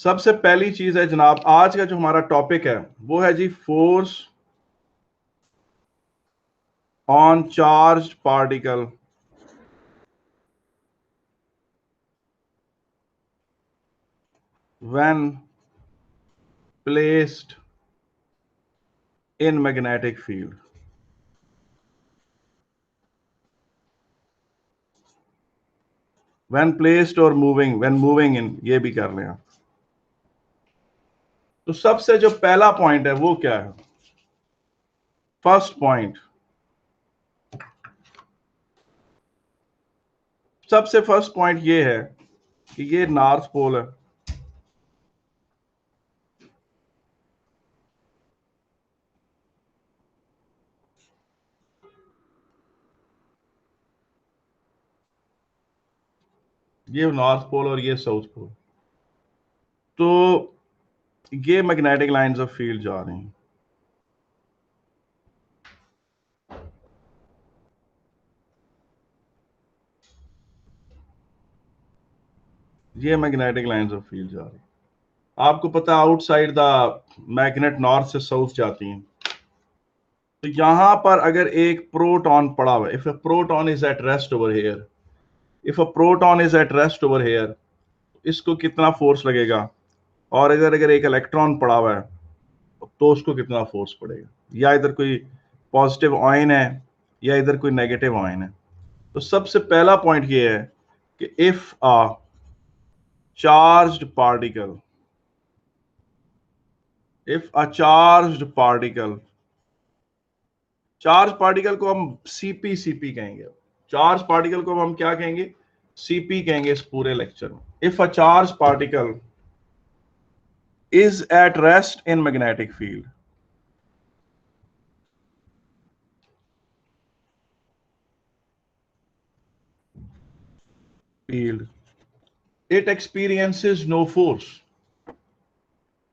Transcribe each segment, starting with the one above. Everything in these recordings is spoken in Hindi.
सबसे पहली चीज है जनाब, आज का जो हमारा टॉपिक है वो है जी force on charge particle when placed in magnetic field. When placed और मूविंग, व्हेन मूविंग इन, ये भी कर लें आप। तो सबसे जो पहला पॉइंट है वो क्या है? फर्स्ट पॉइंट, सबसे फर्स्ट पॉइंट ये है कि ये नॉर्थ पोल है, ये नॉर्थ पोल और ये साउथ पोल। तो ये मैग्नेटिक लाइंस ऑफ फील्ड जा रही हैं। ये मैग्नेटिक लाइंस ऑफ फील्ड जा रही हैं। आपको पता है आउटसाइड द मैग्नेट नॉर्थ से साउथ जाती हैं। तो यहां पर अगर एक प्रोटॉन पड़ा हुआ है, if a proton is at rest over here, if a proton is at rest over here, इसको कितना फोर्स लगेगा? और अगर अगर एक इलेक्ट्रॉन पड़ा हुआ है तो उसको कितना फोर्स पड़ेगा? या इधर कोई पॉजिटिव आयन है या इधर कोई नेगेटिव आयन है। तो सबसे पहला पॉइंट ये है कि if a charged particle, if a charged particle, charge particle को हम सीपी कहेंगे। चार्ज पार्टिकल को हम क्या कहेंगे? सीपी कहेंगे इस पूरे लेक्चर में। If a charge particle is at rest in magnetic field, it experiences no force.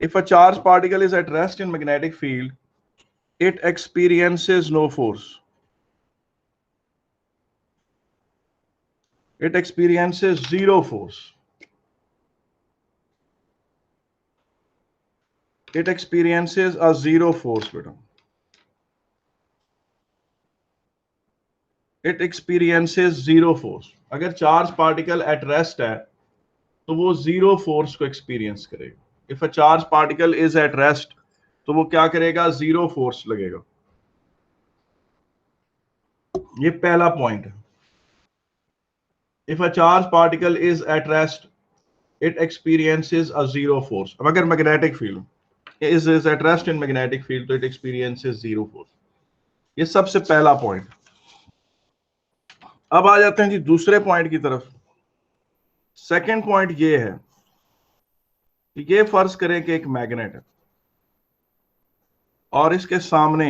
If a charged particle is at rest in magnetic field, it experiences no force. It experiences zero force. It experiences a zero force, beta. It experiences zero force. अगर चार्ज पार्टिकल एट रेस्ट है तो वो जीरो फोर्स को एक्सपीरियंस करेगा। If a charge particle is at rest तो वो क्या करेगा? जीरो फोर्स लगेगा। ये पहला पॉइंट है। If a charge particle is at rest it experiences a zero force. अब अगर magnetic field is at rest in magnetic field तो it experiences zero force। ये सबसे पहला पॉइंट। अब आ जाते हैं जी दूसरे पॉइंट की तरफ। सेकंड पॉइंट ये है कि ये फर्ज करें कि एक मैग्नेट है और इसके सामने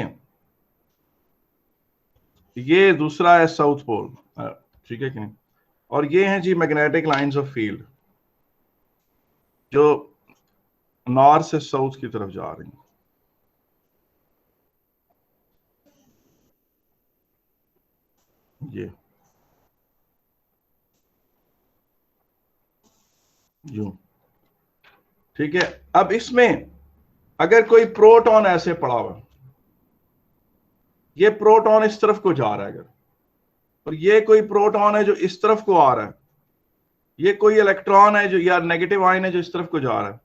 ये दूसरा है साउथ पोल, ठीक है कि नहीं? और ये हैं जी मैग्नेटिक लाइंस ऑफ फील्ड जो नॉर्थ से साउथ की तरफ जा रही हैं। ये यूं, ठीक है। अब इसमें अगर कोई प्रोटॉन ऐसे पड़ा हुआ, ये प्रोटॉन इस तरफ को जा रहा है अगर, और ये कोई प्रोटॉन है जो इस तरफ को आ रहा है, ये कोई इलेक्ट्रॉन है जो या नेगेटिव आयन है जो इस तरफ को जा रहा है,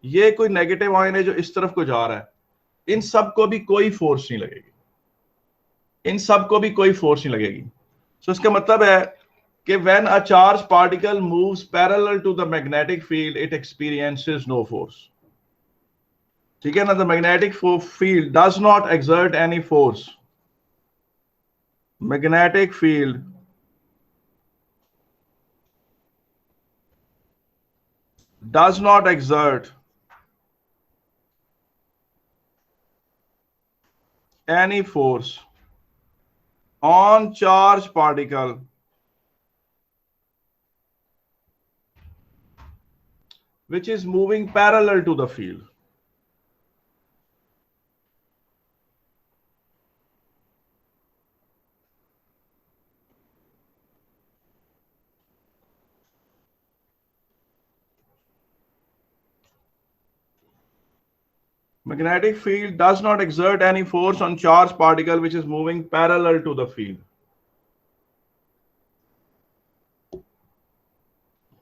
ये कोई नेगेटिव आयन है जो इस तरफ को जा रहा है, इन सबको भी कोई फोर्स नहीं लगेगी। इन सबको भी कोई फोर्स नहीं लगेगी। सो इसका मतलब है कि when a charge particle moves parallel to the magnetic field it experiences no force. ठीक है ना? The magnetic field does not exert any force. Magnetic field does not exert any force on charge particle which is moving parallel to the field। Magnetic field does not exert any force on charged particle which is moving parallel to the field.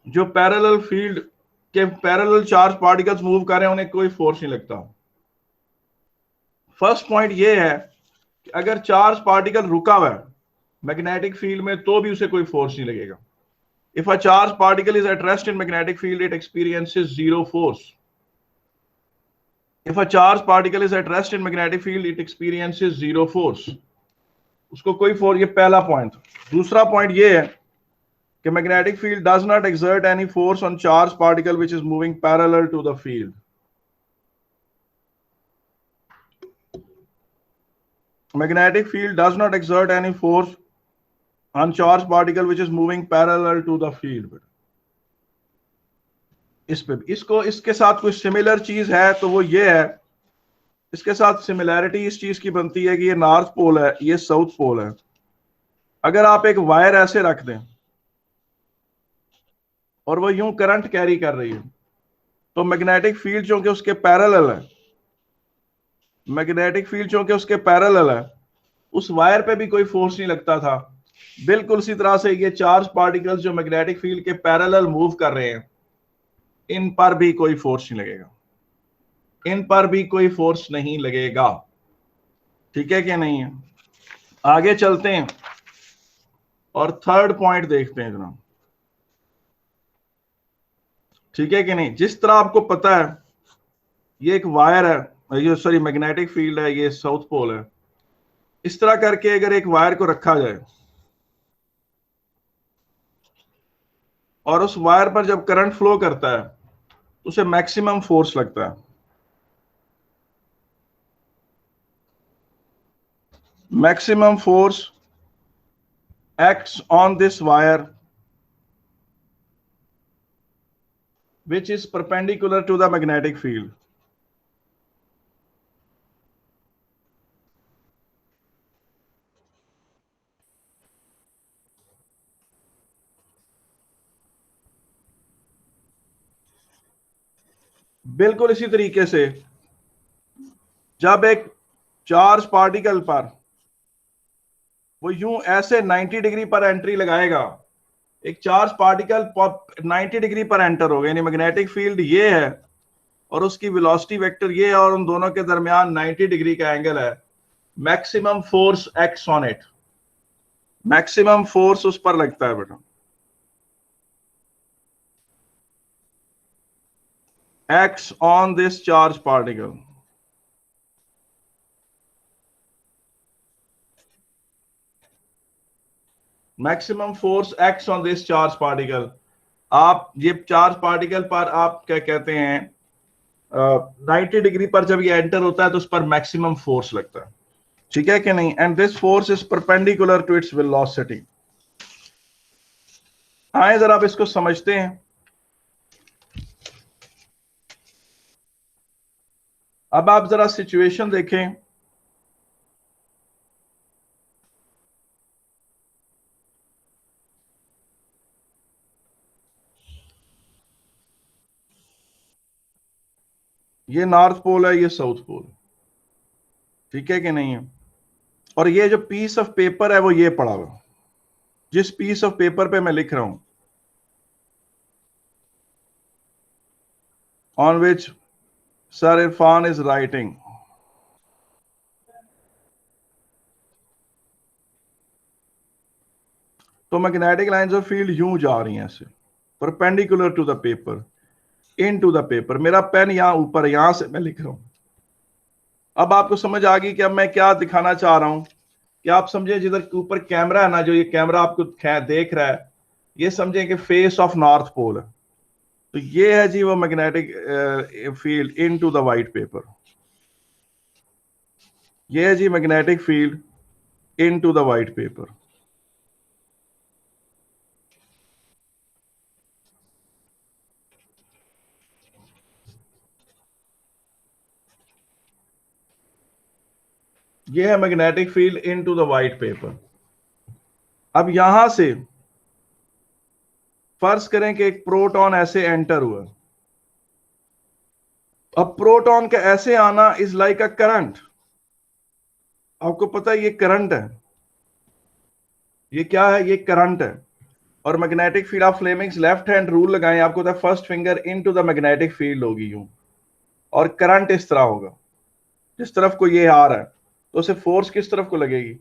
जो पैरेलल फील्ड के पैरेलल चार्ज पार्टिकल्स मूव कर रहे हैं उन्हें कोई फोर्स नहीं लगता। फर्स्ट पॉइंट ये है कि अगर चार्ज पार्टिकल रुका हुआ है मैग्नेटिक फील्ड में तो भी उसे कोई फोर्स नहीं लगेगा। If a charge particle is at rest in magnetic field it experiences zero force. If a charged particle is at rest in magnetic field, it experiences zero force. उसको कोई फोर्स, ये पहला पॉइंट। दूसरा पॉइंट ये है कि magnetic field does not exert any force on charged particle which is moving parallel to the field. Magnetic field does not exert any force on charged particle which is moving parallel to the field. इस पे इसको इसके साथ कोई सिमिलर चीज है तो वो ये है, इसके साथ सिमिलैरिटी इस चीज की बनती है कि ये नॉर्थ पोल है, ये साउथ पोल है। अगर आप एक वायर ऐसे रख दें और वो यूं करंट कैरी कर रही है तो मैग्नेटिक फील्ड चूंकि उसके पैरेलल है, मैग्नेटिक फील्ड चूंकि उसके पैरेलल है, उस वायर पे भी कोई फोर्स नहीं लगता था। बिल्कुल इसी तरह से ये चार्ज पार्टिकल्स जो मैग्नेटिक फील्ड के पैरेलल मूव कर रहे हैं इन पर भी कोई फोर्स नहीं लगेगा, इन पर भी कोई फोर्स नहीं लगेगा। ठीक है कि नहीं है? आगे चलते हैं और थर्ड पॉइंट देखते हैं जनाब। ठीक है कि नहीं? जिस तरह आपको पता है ये एक वायर है, ये सॉरी मैग्नेटिक फील्ड है, ये साउथ पोल है। इस तरह करके अगर एक वायर को रखा जाए और उस वायर पर जब करंट फ्लो करता है तो उसे मैक्सिमम फोर्स लगता है। Maximum force acts on this wire which is perpendicular to the magnetic field. बिल्कुल इसी तरीके से जब एक चार्ज पार्टिकल पर वो यूं ऐसे 90 डिग्री पर एंट्री लगाएगा, एक चार्ज पार्टिकल 90 डिग्री पर एंटर होगा, यानी मैग्नेटिक फील्ड ये है और उसकी वेलोसिटी वेक्टर ये है और उन दोनों के दरमियान 90 डिग्री का एंगल है। Maximum force acts on it, maximum force उस पर लगता है बेटा, acts on this charge particle. Maximum force acts on this charge particle. आप ये चार्ज पार्टिकल पर आप क्या कहते हैं 90 डिग्री पर जब ये एंटर होता है तो उस पर मैक्सिमम फोर्स लगता है। ठीक है कि नहीं? And this force is perpendicular to its velocity. आए जरा आप इसको समझते हैं। अब आप जरा सिचुएशन देखें। ये नॉर्थ पोल है, ये साउथ पोल, ठीक है कि नहीं है? और ये जो पीस ऑफ पेपर है वो ये पड़ा हुआ, जिस पीस ऑफ पेपर पे मैं लिख रहा हूं, on which sir Irfan is writing, तो मैग्नेटिक लाइंस ऑफ फील्ड यूं जा रही हैं ऐसे perpendicular to the paper, into the paper. मेरा पेन यहां ऊपर, यहां से मैं लिख रहा हूं। अब आपको समझ आ गई कि अब मैं क्या दिखाना चाह रहा हूं कि आप समझे जिधर ऊपर कैमरा है ना, जो ये कैमरा आपको देख रहा है, ये समझें कि फेस ऑफ नॉर्थ पोल है। तो ये है जी वो magnetic field into the white paper, ये है जी magnetic field into the white paper. ये है magnetic field into the white paper. अब यहां से फर्ज करें कि एक प्रोटॉन ऐसे एंटर हुआ, अब प्रोटॉन का ऐसे आना इज लाइक अ करंट। आपको पता है ये करंट है, ये क्या है, ये करंट है। और मैग्नेटिक फील्ड, आप फ्लेमिंग्स लेफ्ट हैंड रूल लगाएं, आपको पता है first finger into the magnetic field होगी यूं, और करंट इस तरह होगा, जिस तरफ को ये आ रहा है तो उसे फोर्स किस तरफ को लगेगी,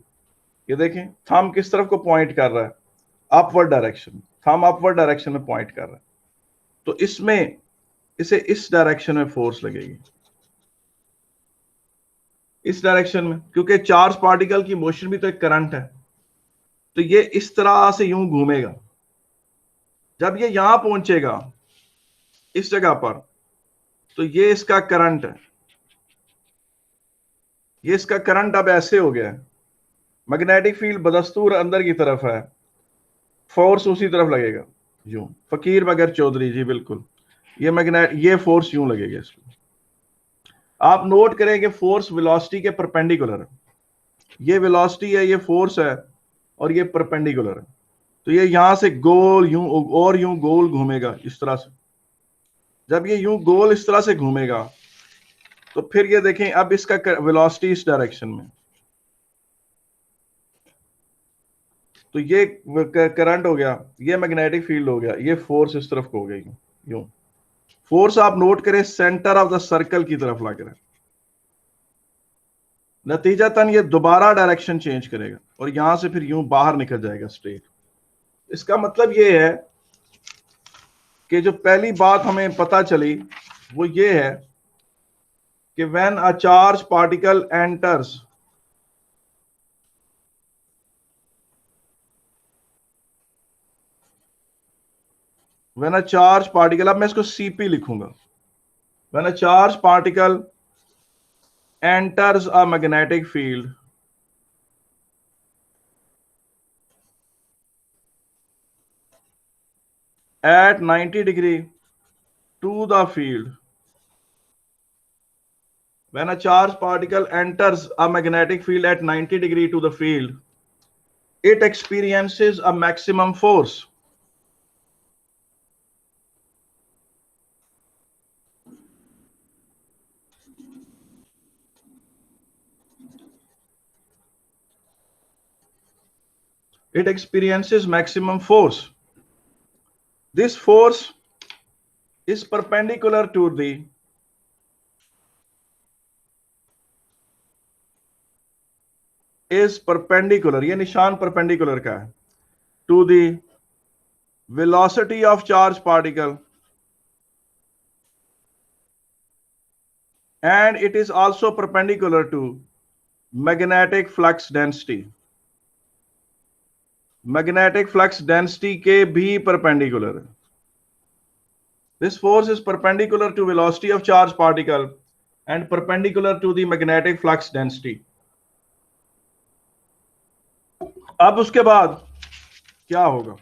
ये देखें थंब किस तरफ को पॉइंट कर रहा है, upward direction, thumb upward direction में पॉइंट कर रहा है, तो इसमें इसे इस डायरेक्शन में फोर्स लगेगी, इस डायरेक्शन में, क्योंकि चार्ज पार्टिकल की मोशन भी तो एक करंट है, तो ये इस तरह से यूं घूमेगा। जब ये यहां पहुंचेगा इस जगह पर, तो ये इसका करंट है, ये इसका करंट अब ऐसे हो गया है, मैग्नेटिक फील्ड बदस्तूर अंदर की तरफ है, फोर्स उसी तरफ लगेगा यूं। फकीर मगर चौधरी जी बिल्कुल, ये मैग्नेट, ये फोर्स यूं लगेगा इसको। आप नोट करें कि फोर्स वेलोसिटी के परपेंडिकुलर है, ये वेलोसिटी है, ये फोर्स है, और ये परपेंडिकुलर है, तो ये यहां से गोल यूं और यूं गोल घूमेगा इस तरह से। जब ये यूं गोल इस तरह से घूमेगा तो फिर ये देखें अब इसका वेलोसिटी इस डायरेक्शन में, तो ये करंट हो गया, ये मैग्नेटिक फील्ड हो गया, ये फोर्स इस तरफ को हो गई यूं। फोर्स आप नोट करें सेंटर ऑफ द सर्कल की तरफ लग रहा है, नतीजतन ये दोबारा डायरेक्शन चेंज करेगा और यहां से फिर यूं बाहर निकल जाएगा स्ट्रेट। इसका मतलब ये है कि जो पहली बात हमें पता चली वो ये है कि when a charge particle enters when a charge particle, अब मैं इसको सीपी लिखूंगा, when a charge particle enters a magnetic field at 90 degree to the field, when a charged particle enters a magnetic field at 90 degree to the field, it experiences a maximum force. It experiences maximum force. This force is perpendicular to the ये निशान परपेंडिकुलर का है, to the velocity of charged particle, and it is also perpendicular to magnetic flux density. Magnetic flux density के भी परपेंडिकुलर है। This force is perpendicular to velocity of charge particle and perpendicular to the magnetic flux density. अब उसके बाद क्या होगा,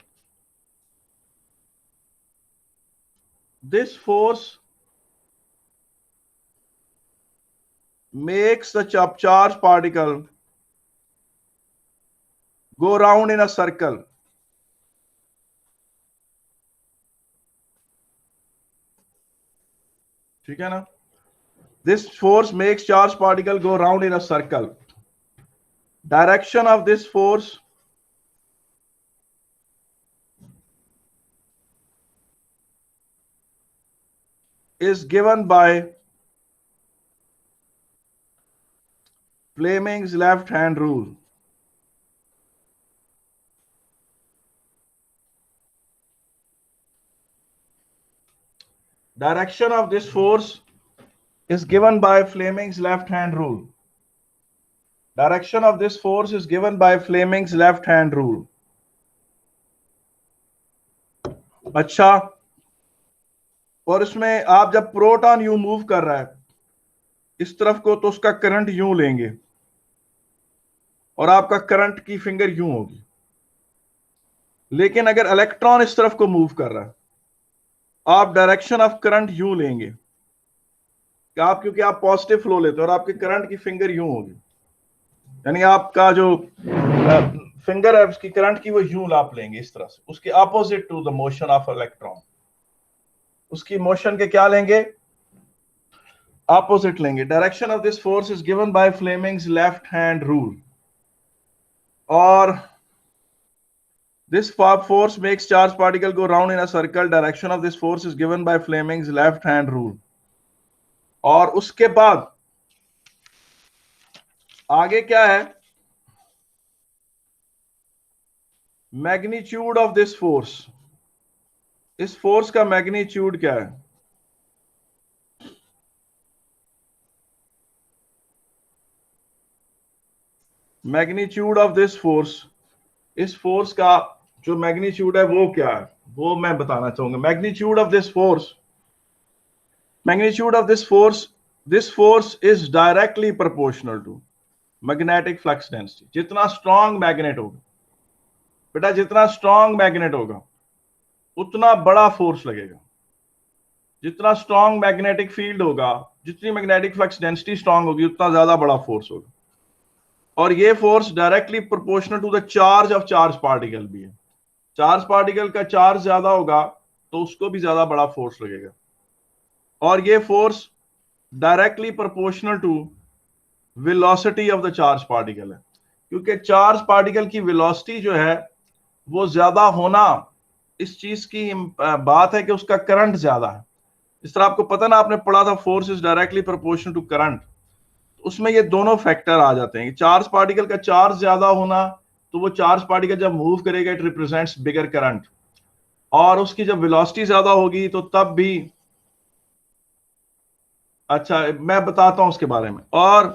this force makes the charge particle go round in a circle. ठीक है ना, this force makes charged particle go round in a circle. Direction of this force is given by Fleming's left hand rule. Direction of this force is given by Fleming's left hand rule. Direction of this force is given by Fleming's left hand rule. अच्छा, और इसमें आप जब प्रोटॉन यूं मूव कर रहा है इस तरफ को तो उसका करंट यूं लेंगे और आपका करंट की फिंगर यूं होगी, लेकिन अगर इलेक्ट्रॉन इस तरफ को मूव कर रहा है आप डायरेक्शन ऑफ करंट यूं लेंगे कि आप, क्योंकि आप पॉजिटिव फ्लो लेते हो और आपके करंट की फिंगर यूं होगी, यानी आपका जो फिंगर है उसकी करंट की वो यूं आप लेंगे इस तरह से, उसके opposite to the motion of electron, उसकी मोशन के क्या लेंगे, ऑपोजिट लेंगे। Direction of this force is given by Fleming's left hand rule, और this force makes charge particle go round in a circle. Direction of this force is given by Fleming's left hand rule. और उसके बाद आगे क्या है, मैग्नीट्यूड ऑफ दिस फोर्स, इस फोर्स का मैग्नीट्यूड क्या है, मैग्नीट्यूड ऑफ दिस फोर्स, इस फोर्स का जो मैग्नीट्यूड है वो क्या है, वो मैं बताना चाहूंगा। Magnitude of this force, magnitude of this force is directly proportional to magnetic flux density. जितना स्ट्रॉन्ग मैग्नेट होगा बेटा, जितना स्ट्रॉन्ग मैग्नेट होगा उतना बड़ा फोर्स लगेगा। जितना स्ट्रॉन्ग मैग्नेटिक फील्ड होगा, जितनी मैग्नेटिक फ्लक्स डेंसिटी स्ट्रॉन्ग होगी, उतना ज्यादा बड़ा फोर्स होगा। और ये force directly proportional to the charge of charge particle भी है। चार्ज पार्टिकल का चार्ज ज्यादा होगा तो उसको भी ज्यादा बड़ा फोर्स लगेगा। और ये force directly proportional to velocity of the charge particle है, क्योंकि चार्ज पार्टिकल की वेलोसिटी जो है वो ज्यादा होना इस चीज की बात है कि उसका करंट ज्यादा है। इस तरह आपको पता ना, आपने पढ़ा था force is directly proportional to current, उसमें ये दोनों फैक्टर आ जाते हैं। चार्ज पार्टिकल का चार्ज ज्यादा होना, तो वो चार्ज पार्टिकल जब मूव करेगा इट रिप्रेजेंट्स बिगर करंट, और उसकी जब वेलोसिटी ज्यादा होगी तो तब भी, अच्छा मैं बताता हूं उसके बारे में, और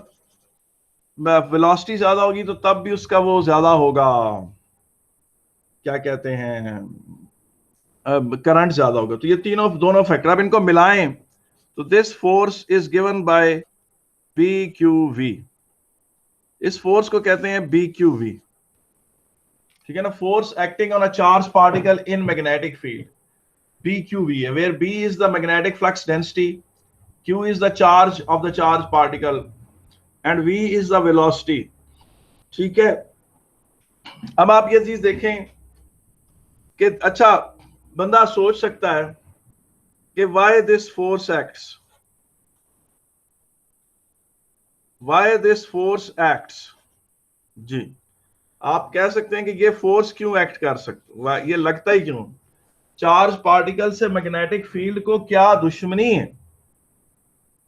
वेलोसिटी ज्यादा होगी तो तब भी उसका वो ज्यादा होगा, क्या कहते हैं, करंट ज्यादा होगा। तो ये दोनों फैक्टर, अब इनको मिलाएं तो this force is given by B Q V. इस फोर्स को कहते हैं बी क्यू वी, ठीक है ना। Force acting on a charge particle in magnetic field, B Q V है, where B is the magnetic flux density, Q is the charge of the charge particle and V is the velocity, ठीक है। अब आप ये चीज देखें कि अच्छा बंदा सोच सकता है कि why this force acts, why this force acts, जी आप कह सकते हैं कि ये फोर्स क्यों एक्ट कर सकते, ये लगता ही क्यों, चार्ज पार्टिकल से मैग्नेटिक फील्ड को क्या दुश्मनी है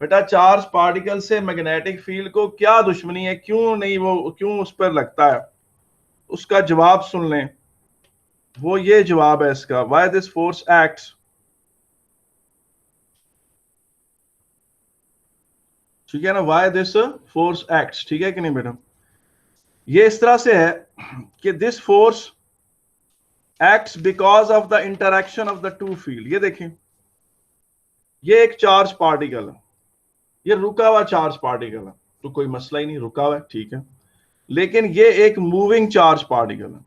बेटा, चार्ज पार्टिकल से मैग्नेटिक फील्ड को क्या दुश्मनी है, क्यों नहीं वो, क्यों उस पर लगता है, उसका जवाब सुन लें। वो ये जवाब है इसका, व्हाई दिस फोर्स एक्ट्स, ठीक है ना, व्हाई दिस फोर्स एक्ट्स, ठीक है कि नहीं बेटा। ये इस तरह से है कि this force acts because of the interaction of the two field. ये देखें, ये एक चार्ज पार्टिकल है, ये रुका हुआ चार्ज पार्टिकल है, तो कोई मसला ही नहीं, रुका हुआ है, ठीक है। लेकिन ये एक मूविंग चार्ज पार्टिकल है।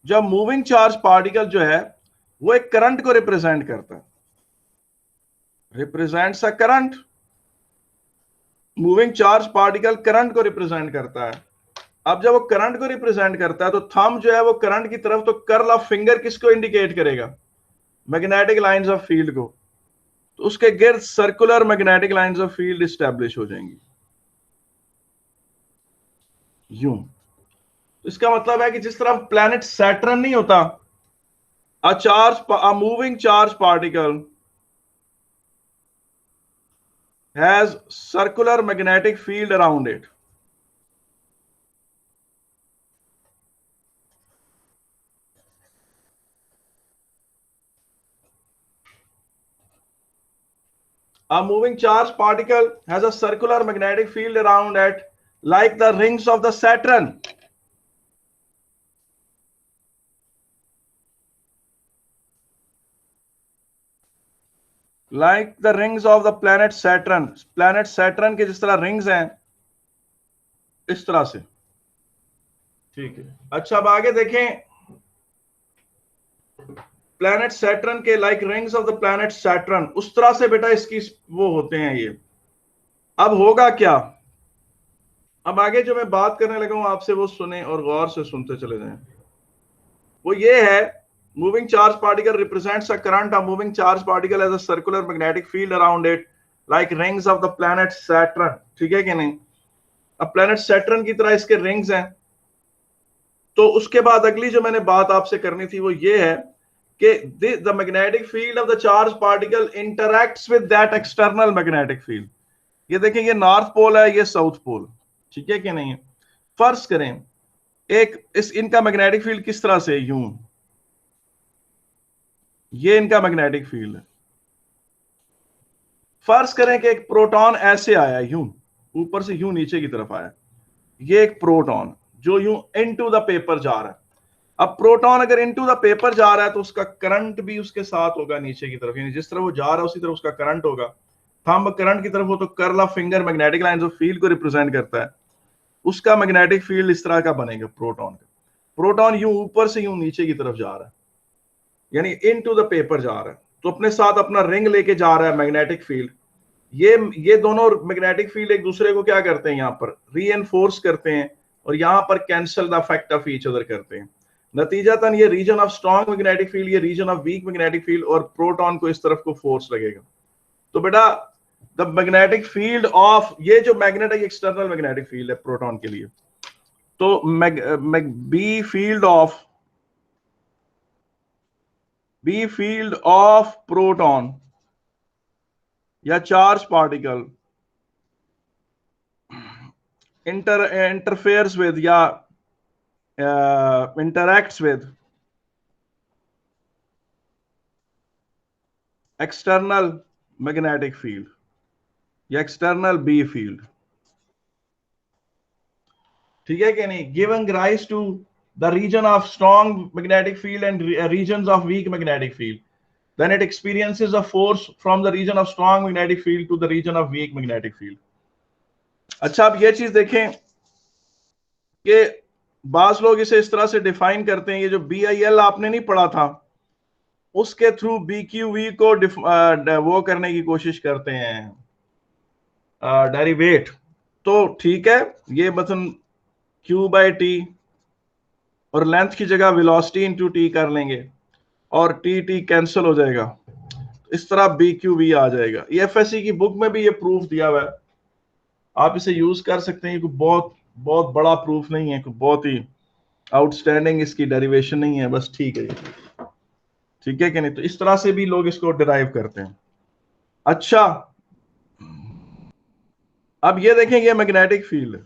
जब मूविंग चार्ज पार्टिकल जो है वो एक करंट को रिप्रेजेंट करता है, represents a current, moving charge particle current को रिप्रेजेंट करता है। अब जब वो करंट को रिप्रेजेंट करता है तो थंब जो है वो करंट की तरफ, तो कर्ल ऑफ फिंगर किसको इंडिकेट करेगा, मैग्नेटिक लाइंस ऑफ फील्ड को, तो उसके गिर्द circular magnetic lines of field establish हो जाएंगी यूं। इसका मतलब है कि जिस तरह प्लैनेट सैटर्न नहीं होता, a moving charge particle has circular magnetic field around it. A moving charge particle has a circular magnetic field around it, like the rings of the Saturn. Like the rings of the planet Saturn. Planet Saturn के जिस तरह रिंग्स हैं इस तरह से, ठीक है। अच्छा अब आगे देखें, प्लैनेट सैटर्न के like rings of the planet Saturn, उस तरह से बेटा इसकी वो होते हैं ये। अब होगा क्या, अब आगे जो मैं बात करने लगा हूं आपसे वो सुने और गौर से सुनते चले जाएं। वो ये है moving charge particle represents a current of moving charge particle as a circular magnetic field around it like rings of the planet Saturn, ठीक है कि नहीं? अब प्लेनेट सैटर्न की तरह इसके रिंग्स हैं। तो उसके बाद अगली जो मैंने बात आपसे करनी थी वो ये है कि the magnetic field of the charge particle interacts with that external magnetic field. ये देखें, ये नॉर्थ पोल है, ये साउथ पोल, ठीक है कि नहीं? फर्ज करें इनका मैग्नेटिक फील्ड किस तरह से, यूं, ये इनका मैग्नेटिक फील्ड है। फर्ज करें कि एक प्रोटॉन ऐसे आया, यूं ऊपर से यूं नीचे की तरफ आया, ये एक प्रोटॉन जो यूं इनटू द पेपर जा रहा है। अब प्रोटॉन अगर इनटू द पेपर जा रहा है तो उसका करंट भी उसके साथ होगा नीचे की तरफ, यानी जिस तरह वो जा रहा है उसी तरह उसका करंट होगा। थंब करंट की तरफ हो तो curl of finger magnetic line जो फील्ड को रिप्रेजेंट करता है, उसका मैग्नेटिक फील्ड इस तरह का बनेगा प्रोटॉन का। प्रोटॉन यूं ऊपर से यूं नीचे की तरफ जा रहा है, यानी इनटू द पेपर जा रहा है, तो अपने साथ अपना रिंग लेके जा रहा है मैग्नेटिक फील्ड। ये दोनों मैग्नेटिक फील्ड एक दूसरे को क्या करते हैं, यहाँ पर रीएनफोर्स करते हैं और यहाँ पर cancel the effect of each other करते हैं। नतीजतन ये region of strong magnetic field, ये region of weak magnetic field, और प्रोटॉन को इस तरफ को फोर्स लगेगा। तो बेटा द मैग्नेटिक फील्ड ऑफ, ये जो मैग्नेटिक एक्सटर्नल मैग्नेटिक फील्ड है प्रोटॉन के लिए, तो बी फील्ड ऑफ प्रोटॉन या चार्ज पार्टिकल इंटरफेयर्स विद या interacts with external magnetic field या external B field, ठीक है कि नहीं? Giving rise to the region of strong magnetic field and regions of weak magnetic field, then it experiences a force from the region of strong magnetic field to the region of weak magnetic field. अच्छा, अब ये चीज देखें कि बास लोग इसे इस तरह से डिफाइन करते हैं, ये जो BIL आपने नहीं पढ़ा था उसके थ्रू BQV को वो करने की कोशिश करते हैं, डेरिवेट। तो ठीक है, ये मतलब Q/T और लेंथ की जगह वेलोसिटी इंटू T कर लेंगे और T कैंसिल हो जाएगा, इस तरह BQV आ जाएगा। ये FSC की बुक में भी ये प्रूफ दिया हुआ है, आप इसे यूज कर सकते हैं। बहुत बहुत बड़ा प्रूफ नहीं है, बहुत ही आउटस्टैंडिंग इसकी डेरिवेशन नहीं है, बस ठीक है, ठीक है कि नहीं? तो इस तरह से भी लोग इसको डिराइव करते हैं। अच्छा, अब ये देखें, ये मैग्नेटिक फील्ड,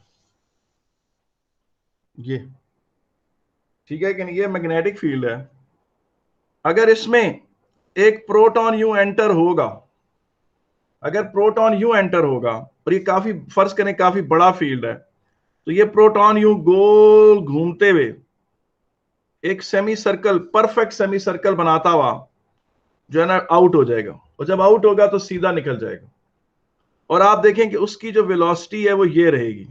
ये ठीक है कि नहीं? ये मैग्नेटिक फील्ड है। अगर इसमें एक प्रोटॉन यूं एंटर होगा, अगर प्रोटॉन यूं एंटर होगा, और ये काफी, फर्ज करें काफी बड़ा फील्ड है, तो ये प्रोटॉन यूं गोल घूमते हुए एक semi circle, perfect semi circle बनाता हुआ जो है ना आउट हो जाएगा, और जब आउट होगा तो सीधा निकल जाएगा। और आप देखें कि उसकी जो वेलोसिटी है वो ये रहेगी,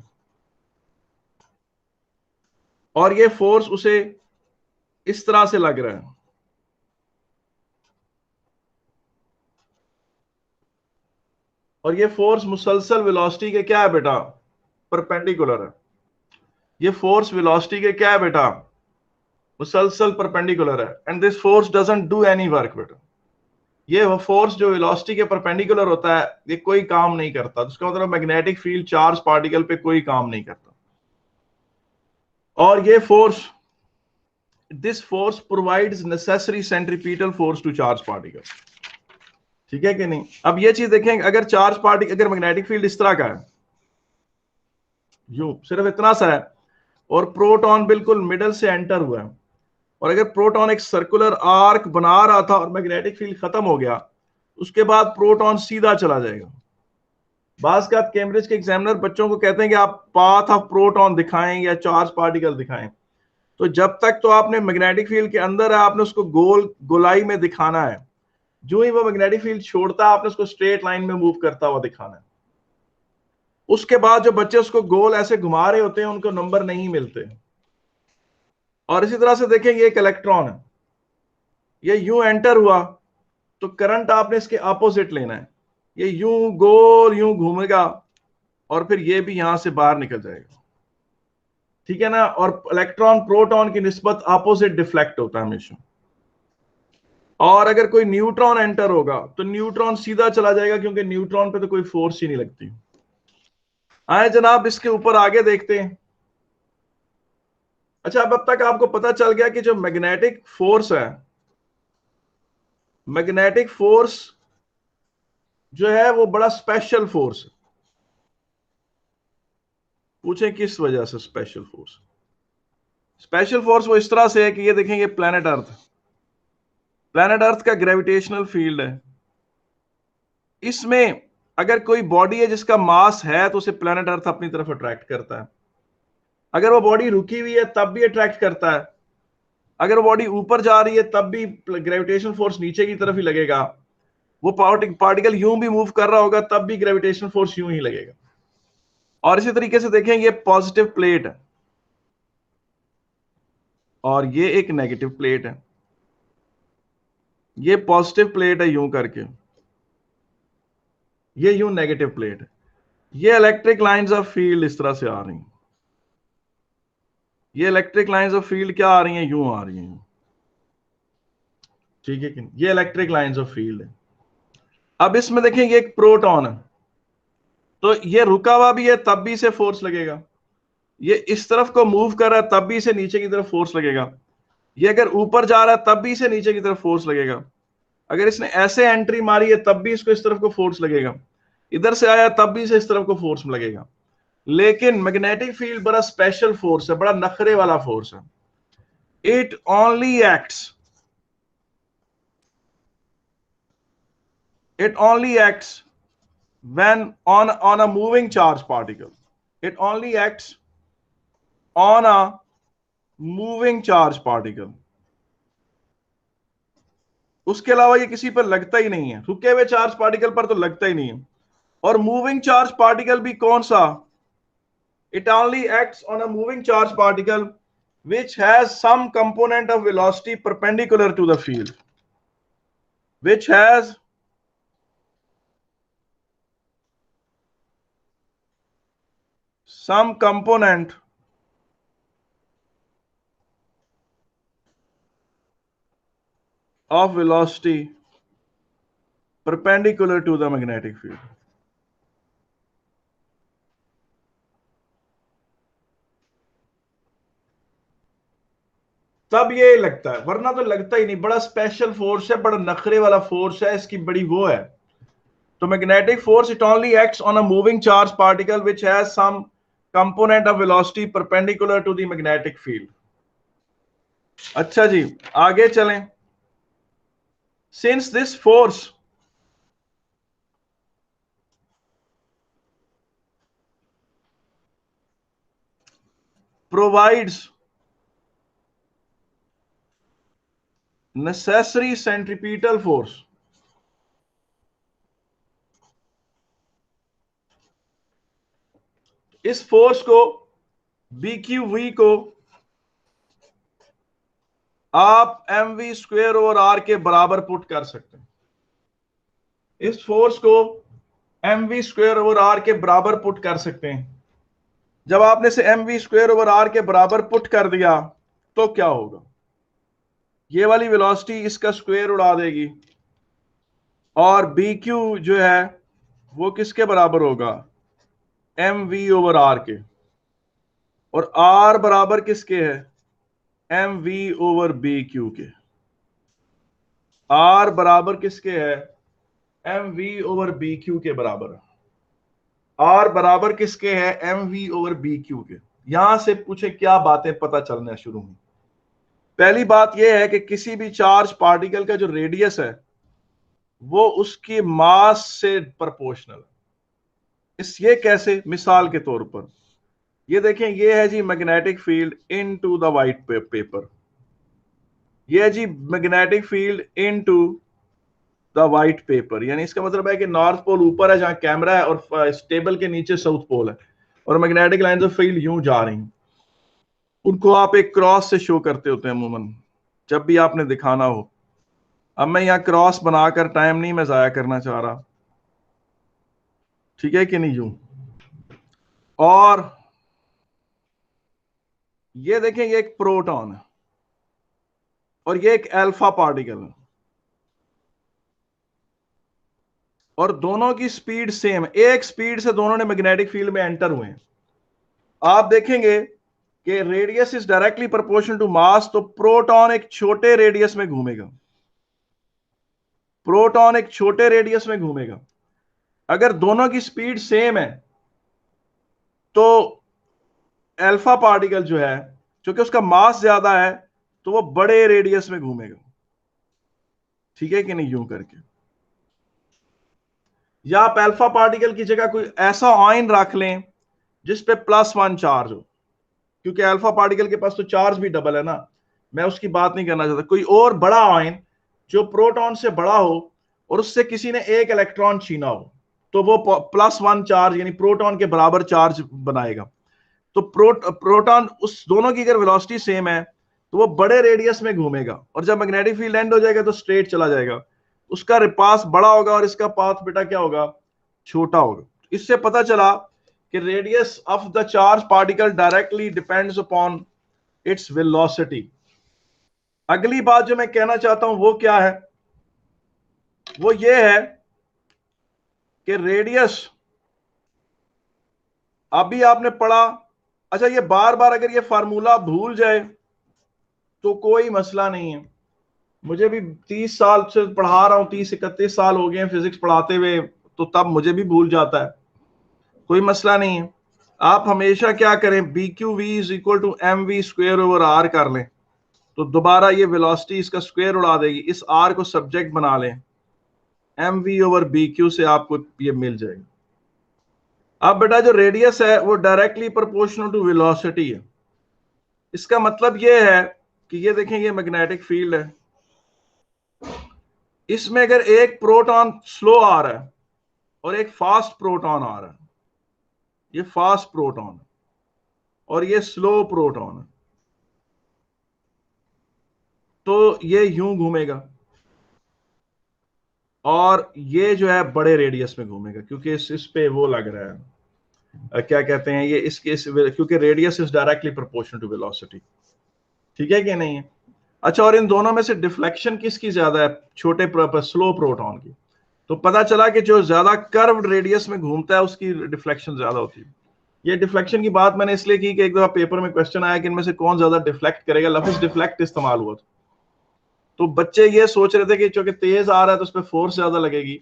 और ये फोर्स उसे इस तरह से लग रहा है, और ये फोर्स मुसलसल वेलोसिटी के क्या है बेटा, परपेंडिकुलर है। ये फोर्स वेलोसिटी के क्या है बेटा, मुसलसल परपेंडिकुलर है। And this force doesn't do any work बेटा, ये फोर्स जो वेलोसिटी के परपेंडिकुलर होता है ये कोई काम नहीं करता। उसका मतलब मैग्नेटिक फील्ड चार्ज पार्टिकल पे कोई काम नहीं करता। और ये force, this force provides necessary centripetal force to charge particle, ठीक है कि नहीं? अब ये चीज देखें, अगर चार्ज पार्टिकल, अगर मैग्नेटिक फील्ड इस तरह का है, यूं सिर्फ इतना सा है, और प्रोटॉन बिल्कुल मिडल से एंटर हुआ है, और अगर प्रोटॉन एक सर्कुलर आर्क बना रहा था और मैग्नेटिक फील्ड खत्म हो गया, उसके बाद प्रोटॉन सीधा चला जाएगा। बास का कैम्ब्रिज के एग्जामिनर बच्चों को कहते हैं कि आप पाथ ऑफ प्रोटॉन दिखाएं या चार्ज पार्टिकल दिखाएं, तो जब तक तो आपने मैग्नेटिक फील्ड के अंदर है आपने उसको गोलाई में दिखाना है। जो ही वो मैग्नेटिक फील्ड छोड़ता है आपने उसको स्ट्रेट लाइन में मूव करता हुआ दिखाना है। उसके बाद जो बच्चे उसको गोल ऐसे घुमा रहे होते हैं उनको नंबर नहीं मिलते। और इसी तरह से देखेंगे, एक इलेक्ट्रॉन है, ये यूं एंटर हुआ तो करंट आपने इसके अपोजिट लेना है, ये यूं गोल यूं घूमेगा और फिर ये भी यहां से बाहर निकल जाएगा, ठीक है ना? और इलेक्ट्रॉन प्रोटॉन की निस्बत अपोजिट डिफ्लेक्ट होता है हमेशा। और अगर कोई न्यूट्रॉन एंटर होगा तो न्यूट्रॉन सीधा चला जाएगा, क्योंकि न्यूट्रॉन पे तो कोई फोर्स ही नहीं लगती। आए जनाब इसके ऊपर आगे देखते हैं। अच्छा, अब तक आपको पता चल गया कि जो मैग्नेटिक फोर्स है, मैग्नेटिक फोर्स जो है वो बड़ा स्पेशल फोर्स है। पूछें किस वजह से स्पेशल फोर्स? स्पेशल फोर्स वो इस तरह से है कि ये देखेंगे प्लेनेट अर्थ, प्लेनेट अर्थ का ग्रेविटेशनल फील्ड है। इसमें अगर कोई बॉडी है जिसका मास है तो उसे प्लेनेट अर्थ अपनी तरफ अट्रैक्ट करता है। अगर वो बॉडी रुकी हुई है तब भी अट्रैक्ट करता है। अगर वो बॉडी ऊपर जा रही है तब भी ग्रेविटेशनल फोर्स नीचे की तरफ ही लगेगा। वो पार्टिकल यूं भी मूव कर रहा होगा तब भी ग्रेविटेशनल फोर्स यूं ही लगेगा। और इसी तरीके से देखें, ये पॉजिटिव प्लेट है और ये एक नेगेटिव प्लेट है। ये पॉजिटिव प्लेट है यूं करके, ये यूं नेगेटिव प्लेट है। ये इलेक्ट्रिक लाइंस ऑफ फील्ड इस तरह से आ रही हैं। ये इलेक्ट्रिक लाइंस ऑफ फील्ड क्या आ रही हैं? यूं आ रही हैं। ठीक है कि नहीं? ये इलेक्ट्रिक लाइंस ऑफ फील्ड है। अब इसमें देखें, ये एक प्रोटॉन है, तो ये रुका हुआ भी है तब भी इसे फोर्स लगेगा। ये इस तरफ को मूव कर रहा है तब भी इसे नीचे की तरफ फोर्स लगेगा। ये अगर ऊपर जा रहा है तब भी इसे नीचे की तरफ फोर्स लगेगा। अगर इसने ऐसे एंट्री मारी है तब भी इसको इस तरफ को फोर्स लगेगा। इधर से आया तब भी इसे इस तरफ को फोर्स लगेगा। लेकिन मैग्नेटिक फील्ड बड़ा स्पेशल फोर्स है, बड़ा नखरे वाला फोर्स है। It only acts, it only acts when on a moving charge particle. It only acts on a moving charge particle. उसके अलावा ये किसी पर लगता ही नहीं है। रुके हुए चार्ज पार्टिकल पर तो लगता ही नहीं है। और मूविंग चार्ज पार्टिकल भी कौन सा? It only acts on a moving charge particle which has some component of velocity perpendicular to the field, which has some component of velocity perpendicular to the magnetic field. तब ये लगता है, वरना तो लगता ही नहीं। बड़ा स्पेशल फोर्स है, बड़ा नखरे वाला फोर्स है, इसकी बड़ी वो है। तो magnetic force it only acts on a moving charge particle which has some component of velocity perpendicular to the magnetic field. अच्छा जी, आगे चलें। Since this force provides necessary centripetal force, इस फोर्स को BQV को आप mv स्क्वेयर ओवर आर के बराबर पुट कर सकते हैं। इस फोर्स को mv स्क्वेयर ओवर आर के बराबर पुट कर सकते हैं। जब आपने से mv स्क्वेयर ओवर आर के बराबर पुट कर दिया तो क्या होगा? ये वाली वेलोसिटी इसका स्क्वायर उड़ा देगी और BQ जो है वो किसके बराबर होगा? mv ओवर आर के। और r बराबर किसके है? mv ओवर BQ के। r बराबर किसके है? mv ओवर BQ के बराबर। r बराबर किसके है? mv ओवर BQ के। यहां से पूछे क्या बातें पता चलना शुरू हुई। पहली बात यह है कि किसी भी चार्ज पार्टिकल का जो रेडियस है वो उसकी मास से प्रोपोर्शनल है। ये कैसे? मिसाल के तौर पर ये देखें, ये है जी magnetic field into the white paper. ये है जी magnetic field into the white paper. यानी इसका मतलब है कि नॉर्थ पोल ऊपर है जहां कैमरा है और टेबल के नीचे साउथ पोल है, और मैग्नेटिक लाइंस ऑफ फील्ड यूं जा रही हैं। उनको आप एक क्रॉस से शो करते होते हैं अमूमन जब भी आपने दिखाना हो। अब मैं यहाँ क्रॉस बनाकर टाइम नहीं मैं जाया करना चाह रहा, ठीक है कि नहीं? यूं। और ये देखें, ये एक प्रोटॉन है और ये एक अल्फा पार्टिकल है। और दोनों की स्पीड सेम, एक स्पीड से दोनों ने मैग्नेटिक फील्ड में एंटर हुए हैं, आप देखेंगे कि radius is directly proportional to mass, तो प्रोटॉन एक छोटे रेडियस में घूमेगा, प्रोटॉन एक छोटे रेडियस में घूमेगा। अगर दोनों की स्पीड सेम है तो अल्फा पार्टिकल जो है, क्योंकि उसका मास ज्यादा है, तो वो बड़े रेडियस में घूमेगा। ठीक है कि नहीं? यूं करके, या आप अल्फा पार्टिकल की जगह कोई ऐसा आयन रख लें जिस पे +1 चार्ज हो, क्योंकि अल्फा पार्टिकल के पास तो चार्ज भी डबल है ना, मैं उसकी बात नहीं करना चाहता। कोई और बड़ा आयन जो प्रोटॉन से बड़ा हो और उससे किसी ने एक इलेक्ट्रॉन छीना हो, तो वो +1 चार्ज यानी प्रोटॉन के बराबर चार्ज बनाएगा। तो प्रोटॉन, उस दोनों की अगर वेलोसिटी सेम है तो वो बड़े रेडियस में घूमेगा, और जब मैग्नेटिक फील्ड एंड हो जाएगा तो स्ट्रेट चला जाएगा, उसका पास बड़ा होगा और इसका पाथ बेटा क्या होगा? छोटा होगा। इससे पता चला कि radius of the charge particle directly depends upon its velocity. अगली बात जो मैं कहना चाहता हूं वो क्या है? वो ये है कि रेडियस, अभी आपने पढ़ा, अच्छा ये बार बार अगर ये फार्मूला भूल जाए तो कोई मसला नहीं है। मुझे भी 30 साल से पढ़ा रहा हूं, 30-31 साल हो गए हैं फिजिक्स पढ़ाते हुए, तो तब मुझे भी भूल जाता है, कोई मसला नहीं है। आप हमेशा क्या करें, B Q V is equal to M V square over R कर लें, तो दोबारा ये वेलोसिटी इसका स्क्वायर उड़ा देगी। इस आर को सब्जेक्ट बना लें, M V over B Q से आपको ये मिल जाएगा। अब बेटा जो रेडियस है वो डायरेक्टली प्रोपोर्शनल टू वेलोसिटी है। इसका मतलब ये है कि ये देखें, ये मैग्नेटिक फील्ड है, इसमें अगर एक प्रोटॉन स्लो आ रहा है और एक फास्ट प्रोटॉन आ रहा है, ये फास्ट प्रोटॉन है और ये स्लो प्रोटॉन है, तो ये यूं घूमेगा और ये जो है बड़े रेडियस में घूमेगा, क्योंकि इस पे वो लग रहा है, क्या कहते हैं ये, क्योंकि radius is directly proportional to velocity. ठीक है कि नहीं है? अच्छा, और इन दोनों में से डिफ्लेक्शन किसकी ज्यादा है? छोटे स्लो प्रोटॉन की। तो पता चला कि जो ज्यादा कर्व्ड रेडियस में घूमता है उसकी डिफ्लेक्शन ज्यादा होती है। ये डिफ्लेक्शन की बात मैंने इसलिए की कि एक दफा पेपर में क्वेश्चन आया कि इनमें से कौन ज्यादा डिफ्लेक्ट करेगा, लफ्ज डिफ्लेक्ट इस्तेमाल हुआ था। तो बच्चे ये सोच रहे थे कि चूंकि तेज आ रहा है तो उस पर फोर्स ज्यादा लगेगी।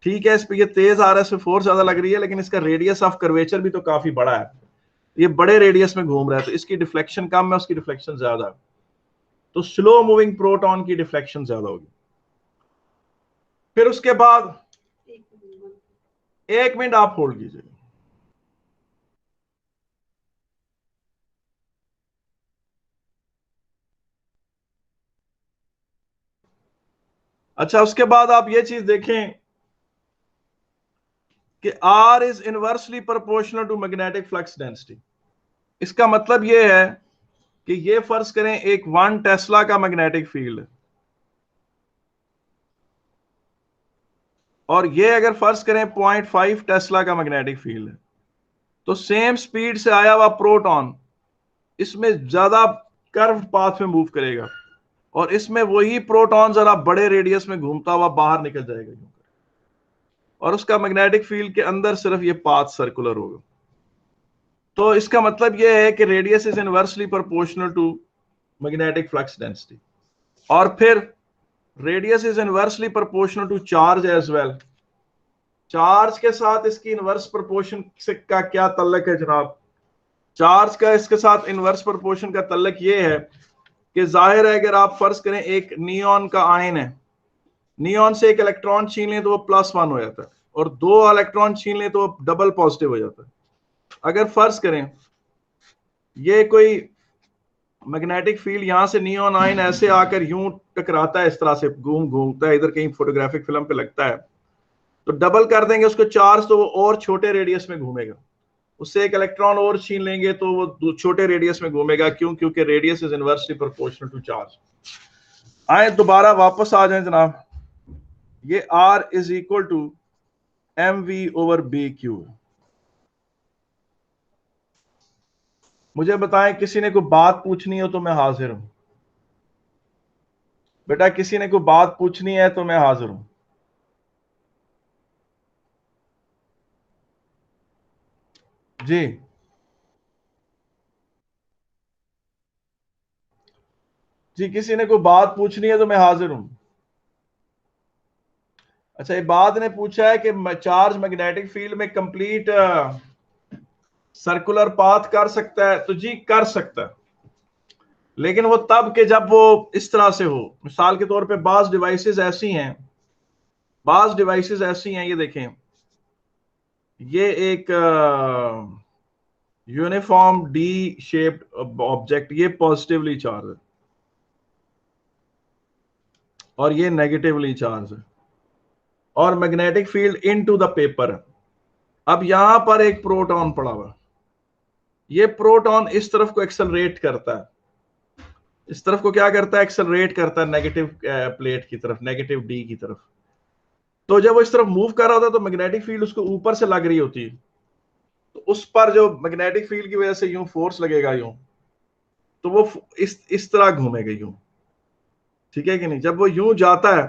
ठीक है, इस पे ये तेज आ रहा है, इस पे फोर्स ज्यादा लग रही है, लेकिन इसका रेडियस ऑफ कर्वेचर भी तो काफी बड़ा है, ये बड़े रेडियस में घूम रहा है, तो इसकी डिफ्लेक्शन कम है, उसकी डिफ्लेक्शन ज्यादा है। तो स्लो मूविंग प्रोटॉन की डिफ्लेक्शन ज्यादा होगी। फिर उसके बाद 1 मिनट आप होल्ड कीजिए। अच्छा, उसके बाद आप ये चीज देखें कि R is inversely proportional to magnetic flux density. इसका मतलब ये है कि ये फर्ज करें एक 1 टेस्ला का मैग्नेटिक फील्ड, और ये अगर फर्ज करें 0.5 टेस्ला का मैग्नेटिक फील्ड है, तो सेम स्पीड से आया हुआ प्रोटॉन इसमें ज्यादा कर्व पाथ में मूव करेगा, और इसमें वही प्रोटॉन जरा बड़े रेडियस में घूमता हुआ बाहर निकल जाएगा, और उसका मैग्नेटिक फील्ड के अंदर सिर्फ ये पाथ सर्कुलर होगा। तो इसका मतलब यह है कि radius is inversely proportional to magnetic flux density. और फिर radius is inversely proportional to charge as well. Charge के साथ इसकी इनवर्स प्रोपोर्शन से का क्या तल्लक है जनाब? चार्ज का इसके साथ इनवर्स प्रोपोर्शन का तल्लक ये है कि जाहिर है अगर आप फर्ज करें एक नियॉन का आयन है, नियॉन से एक इलेक्ट्रॉन छीन लें तो वो +1 हो जाता है, और 2 इलेक्ट्रॉन छीन लें तो वो डबल पॉजिटिव हो जाता है। अगर फर्ज करें ये कोई मैग्नेटिक फील्ड यहां से नियॉन आयन ऐसे आकर यूं टकराता है, इस तरह से घूमता है, इधर कहीं फोटोग्राफिक फिल्म पे लगता है, तो डबल कर देंगे उसको चार्ज, तो वो और छोटे रेडियस में घूमेगा। उससे एक इलेक्ट्रॉन और छीन लेंगे तो वो छोटे रेडियस में घूमेगा। क्यों? क्योंकि radius is inversely proportional to charge. आए दोबारा वापस आ जाए जनाब, ये R is equal to M V over B Q. मुझे बताएं, किसी ने कोई बात पूछनी हो तो मैं हाजिर हूं। बेटा किसी ने कोई बात पूछनी है तो मैं हाजिर हूं। जी जी, किसी ने कोई बात पूछनी है तो मैं हाजिर हूं। अच्छा, ये बात ने पूछा है कि चार्ज मैग्नेटिक फील्ड में कंप्लीट सर्कुलर पाथ कर सकता है, तो जी कर सकता है, लेकिन वो तब के जब वो इस तरह से हो। मिसाल के तौर पे बाज डिवाइसेस ऐसी हैं, ये देखें, ये एक यूनिफॉर्म डी शेप्ड ऑब्जेक्ट, ये पॉजिटिवली चार्ज है और ये नेगेटिवली चार्ज है, और magnetic field into the paper. अब यहां पर एक प्रोटॉन पड़ा हुआ, ये प्रोटॉन इस तरफ को एक्सेलरेट करता है, इस तरफ को क्या करता है, एक्सेलरेट करता है नेगेटिव प्लेट की तरफ, नेगेटिव डी की तरफ। तो जब वो इस तरफ मूव कर रहा होता है तो मैग्नेटिक फील्ड उसको ऊपर से लग रही होती है, तो उस पर जो मैग्नेटिक फील्ड की वजह से यूं फोर्स लगेगा यूं, तो वो इस तरह घूमेगा यूं। ठीक है कि नहीं? जब वो यूं जाता है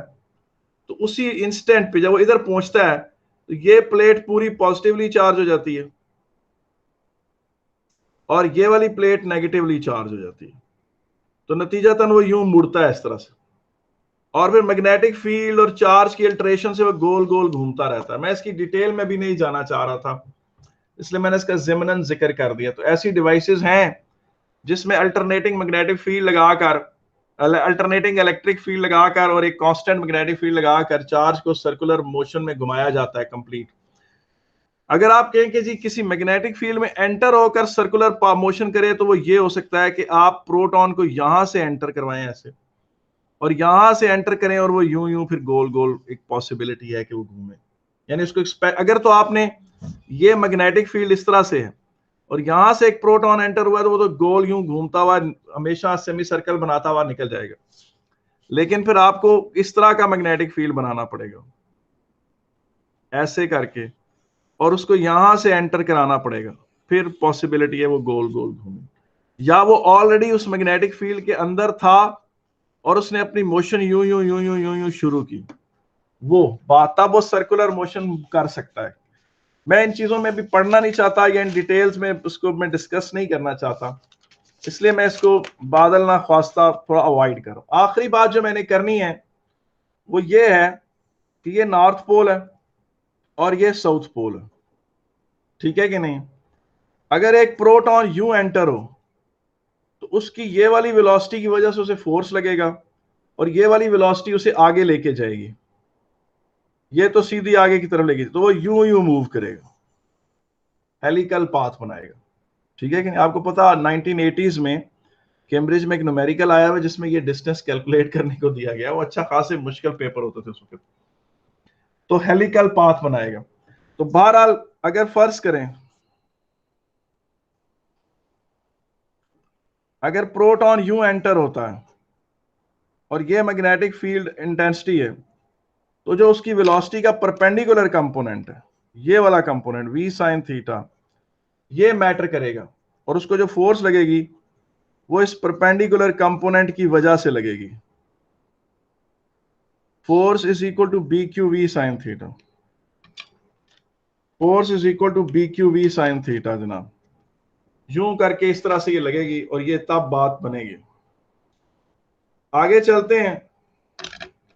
तो उसी इंस्टेंट पे जब वो इधर पहुंचता है तो ये प्लेट पूरी पॉजिटिवली चार्ज हो जाती है और ये वाली प्लेट नेगेटिवली चार्ज हो जाती है। तो नतीजतन वो यूं मुड़ता है इस तरह से, और फिर मैग्नेटिक फील्ड और चार्ज की अल्टरेशन से वो गोल गोल घूमता रहता है। मैं इसकी डिटेल में भी नहीं जाना चाह रहा था, इसलिए मैंने इसका ज़िमनन जिक्र कर दिया। तो ऐसी डिवाइसेस हैं जिसमें अल्टरनेटिंग मैग्नेटिक फील्ड लगाकर, अल्टरनेटिंग इलेक्ट्रिक फील्ड लगाकर और एक कांस्टेंट मैग्नेटिक फील्ड लगाकर चार्ज को सर्कुलर मोशन में घुमाया जाता है कंप्लीट। अगर आप कहें कि जी किसी मैग्नेटिक फील्ड में एंटर होकर सर्कुलर मोशन करे, तो वो ये हो सकता है कि आप प्रोटॉन को यहां से एंटर करवाएं ऐसे, और यहां से एंटर करें और वो यूं यूं फिर गोल गोल, एक पॉसिबिलिटी है कि वो घूमे। यानी उसको अगर तो आपने ये मैग्नेटिक फील्ड इस तरह से है और यहां से एक प्रोटॉन एंटर हुआ, तो वो तो गोल यूं घूमता हुआ हमेशा सेमी सर्कल बनाता हुआ निकल जाएगा। लेकिन फिर आपको इस तरह का मैग्नेटिक फील्ड बनाना पड़ेगा ऐसे करके, और उसको यहां से एंटर कराना पड़ेगा, फिर पॉसिबिलिटी है वो गोल गोल घूमे। या वो ऑलरेडी उस मैग्नेटिक फील्ड के अंदर था और उसने अपनी मोशन यूं यूं यूं यूं यूं यूं शुरू की, वो बात, तब वो सर्कुलर मोशन कर सकता है। मैं इन चीजों में भी पढ़ना नहीं चाहता या इन डिटेल्स में उसको मैं डिस्कस नहीं करना चाहता, इसलिए मैं इसको बादल ना ख्वास्ता थोड़ा अवॉइड करूं। आखिरी बात जो मैंने करनी है वो ये है कि ये नॉर्थ पोल है और ये साउथ पोल है। ठीक है कि नहीं? अगर एक प्रोटॉन यूं एंटर हो तो उसकी ये वाली वेलोसिटी की वजह से उसे फोर्स लगेगा और ये वाली वेलोसिटी उसे आगे लेके जाएगी, ये तो सीधी आगे की तरफ लेगी, तो वो यूं यूं मूव करेगा, हेलिकल पाथ बनाएगा। ठीक है कि नहीं? आपको पता 1980s में कैम्ब्रिज में एक न्यूमेरिकल आया हुआ जिसमें ये डिस्टेंस कैलकुलेट करने को दिया गया, वो अच्छा खासे मुश्किल पेपर होते थे उस वक्त। तो हेलिकल पाथ बनाएगा। तो बहरहाल अगर फर्ज करें, अगर प्रोटॉन यूं एंटर होता है और ये मैग्नेटिक फील्ड इंटेंसिटी है, तो जो उसकी वेलोसिटी का परपेंडिकुलर कंपोनेंट है, ये वाला कंपोनेंट v sin थीटा, ये मैटर करेगा, और उसको जो फोर्स लगेगी वो इस परपेंडिकुलर कंपोनेंट की वजह से लगेगी। Force is equal to B Q V sine theta, force is equal to B Q V sine theta जनाब। यूं करके इस तरह से ये लगेगी और ये तब बात बनेगी। आगे चलते हैं।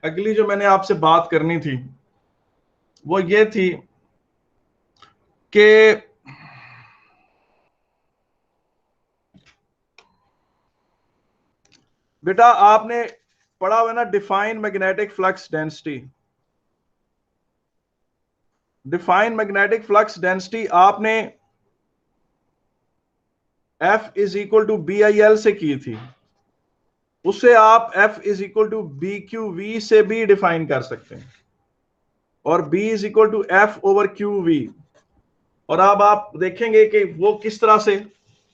अगली जो मैंने आपसे बात करनी थी वो ये थी कि बेटा आपने पढ़ा हुआ ना, define magnetic flux density. Define magnetic flux density आपने F is equal to B I L से की थी, उसे आप F is equal to B Q V से भी डिफाइन कर सकते हैं, और B is equal to F over Q V. और अब आप देखेंगे कि वो किस तरह से,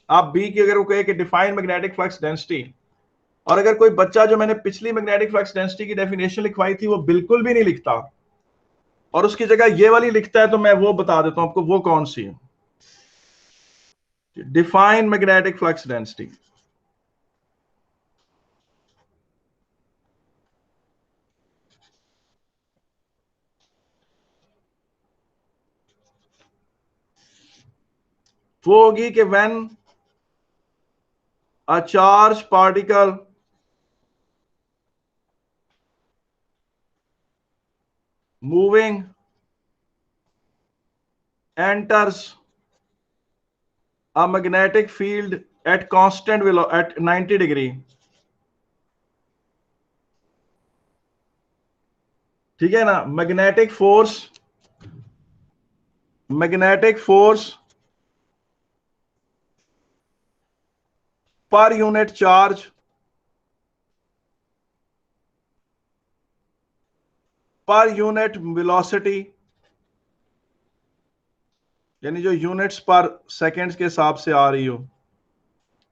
आप बी की अगर वो कहे कि डिफाइन मैग्नेटिक फ्लक्स डेंसिटी, और अगर कोई बच्चा जो मैंने पिछली मैग्नेटिक फ्लक्स डेंसिटी की डेफिनेशन लिखवाई थी वो बिल्कुल भी नहीं लिखता और उसकी जगह ये वाली लिखता है, तो मैं वो बता देता हूं आपको वो कौन सी है। डिफाइन मैग्नेटिक फ्लक्स डेंसिटी, वो होगी कि when a charge particle moving enters a magnetic field at constant at 90 degree, ठीक है ना, magnetic force per unit charge per unit velocity, यानी जो यूनिट्स पर सेकेंड्स के हिसाब से आ रही हो,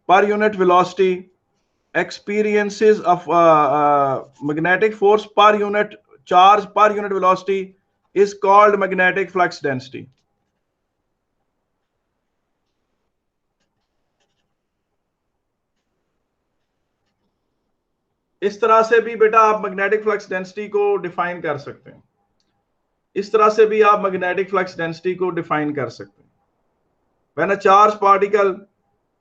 per unit velocity experiences of magnetic force per unit charge per unit velocity is called magnetic flux density. इस तरह से भी बेटा आप मैग्नेटिक फ्लक्स डेंसिटी को डिफाइन कर सकते हैं, इस तरह से भी आप मैग्नेटिक फ्लक्स डेंसिटी को डिफाइन कर सकते हैं. When a charged particle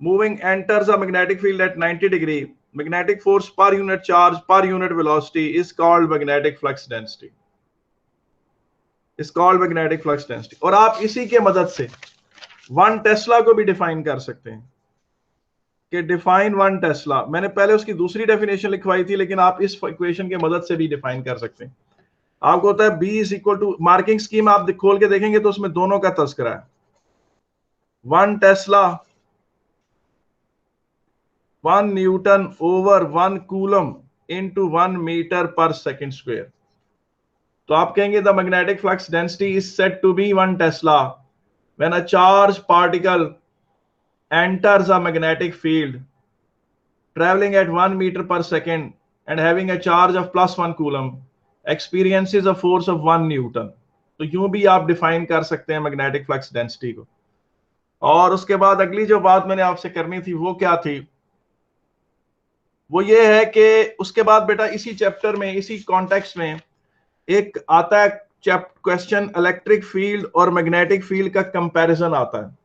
moving enters a magnetic field at 90 degree, magnetic force per unit charge per unit velocity is called magnetic flux density. Is called magnetic flux density. और आप इसी के मदद से 1 टेस्ला को भी डिफाइन कर सकते हैं कि डिफाइन 1 टेस्ला. मैंने पहले उसकी दूसरी डेफिनेशन लिखवाई थी, लेकिन आप इस इक्वेशन की मदद से भी डिफाइन कर सकते हैं. आपको होता है B is equal to, marking scheme आप खोल के देखेंगे तो उसमें दोनों का तस्करा है. 1 tesla 1 newton over 1 coulomb into 1 metre per second square. तो आप कहेंगे the magnetic flux density is said to be 1 tesla when a charge particle enters a magnetic field traveling at 1 meter per second and having a charge of plus 1 coulomb experiences a force of 1 newton. तो यूं भी आप डिफाइन कर सकते हैं मैग्नेटिक फ्लक्स डेंसिटी को. और उसके बाद अगली जो बात मैंने आपसे करनी थी वो क्या थी, वो ये है कि उसके बाद बेटा इसी चैप्टर में, इसी कॉन्टेक्स्ट में एक आता है क्वेश्चन, इलेक्ट्रिक फील्ड और मैग्नेटिक फील्ड का कंपैरिजन आता है.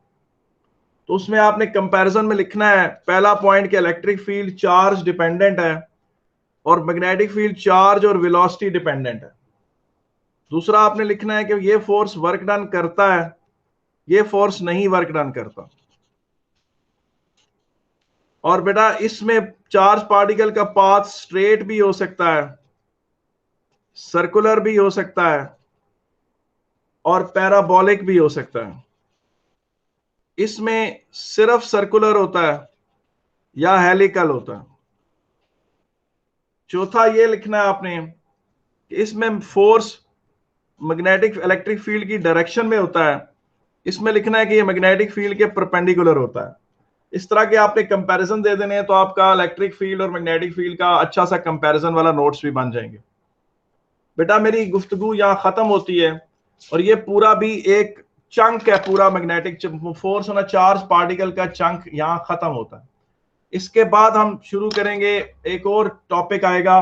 तो उसमें आपने कंपैरिजन में लिखना है, पहला पॉइंट कि इलेक्ट्रिक फील्ड चार्ज डिपेंडेंट है और मैग्नेटिक फील्ड चार्ज और वेलोसिटी डिपेंडेंट है. दूसरा आपने लिखना है कि ये फोर्स वर्क डन करता है, ये फोर्स नहीं वर्क डन करता. और बेटा इसमें चार्ज पार्टिकल का पाथ स्ट्रेट भी हो सकता है, सर्कुलर भी हो सकता है और पैराबोलिक भी हो सकता है. इसमें सिर्फ सर्कुलर होता है या हेलिकल होता है. चौथा ये लिखना है आपने कि इसमें फोर्स मैग्नेटिक इलेक्ट्रिक फील्ड की डायरेक्शन में होता है, इसमें लिखना है कि ये मैग्नेटिक फील्ड के परपेंडिकुलर होता है. इस तरह के आपने कंपैरिजन दे देने हैं तो आपका इलेक्ट्रिक फील्ड और मैग्नेटिक फील्ड का अच्छा सा कंपैरिजन वाला नोट्स भी बन जाएंगे. बेटा मेरी गुफ्तगू यहाँ खत्म होती है और ये पूरा भी एक चंक है, पूरा magnetic force on a charge particle का चंक यहाँ खत्म होता है. इसके बाद हम शुरू करेंगे, एक और टॉपिक आएगा,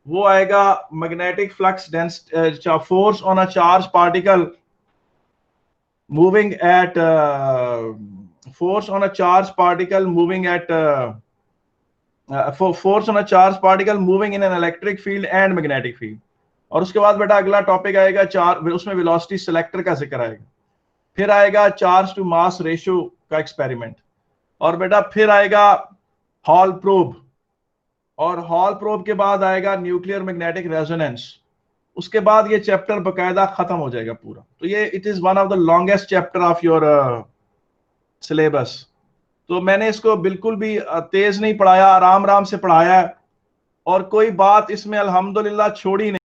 वो आएगा magnetic flux density, force on a charge particle moving at force on a charged particle moving at force on a charged particle moving in an electric field and magnetic field. और उसके बाद बेटा अगला टॉपिक आएगा उसमें वेलोसिटी सिलेक्टर का जिक्र आएगा. फिर आएगा चार्ज टू मास रेशियो का एक्सपेरिमेंट. और बेटा फिर आएगा हॉल प्रोब, और हॉल प्रोब के बाद आएगा न्यूक्लियर मैग्नेटिक रेजोनेंस. उसके बाद ये चैप्टर बकायदा खत्म हो जाएगा पूरा. तो ये it is one of the longest chapter of your syllabus. तो मैंने इसको बिल्कुल भी तेज नहीं पढ़ाया, आराम आराम से पढ़ाया है और कोई बात इसमें अल्हम्दुलिल्लाह छोड़ी नहीं.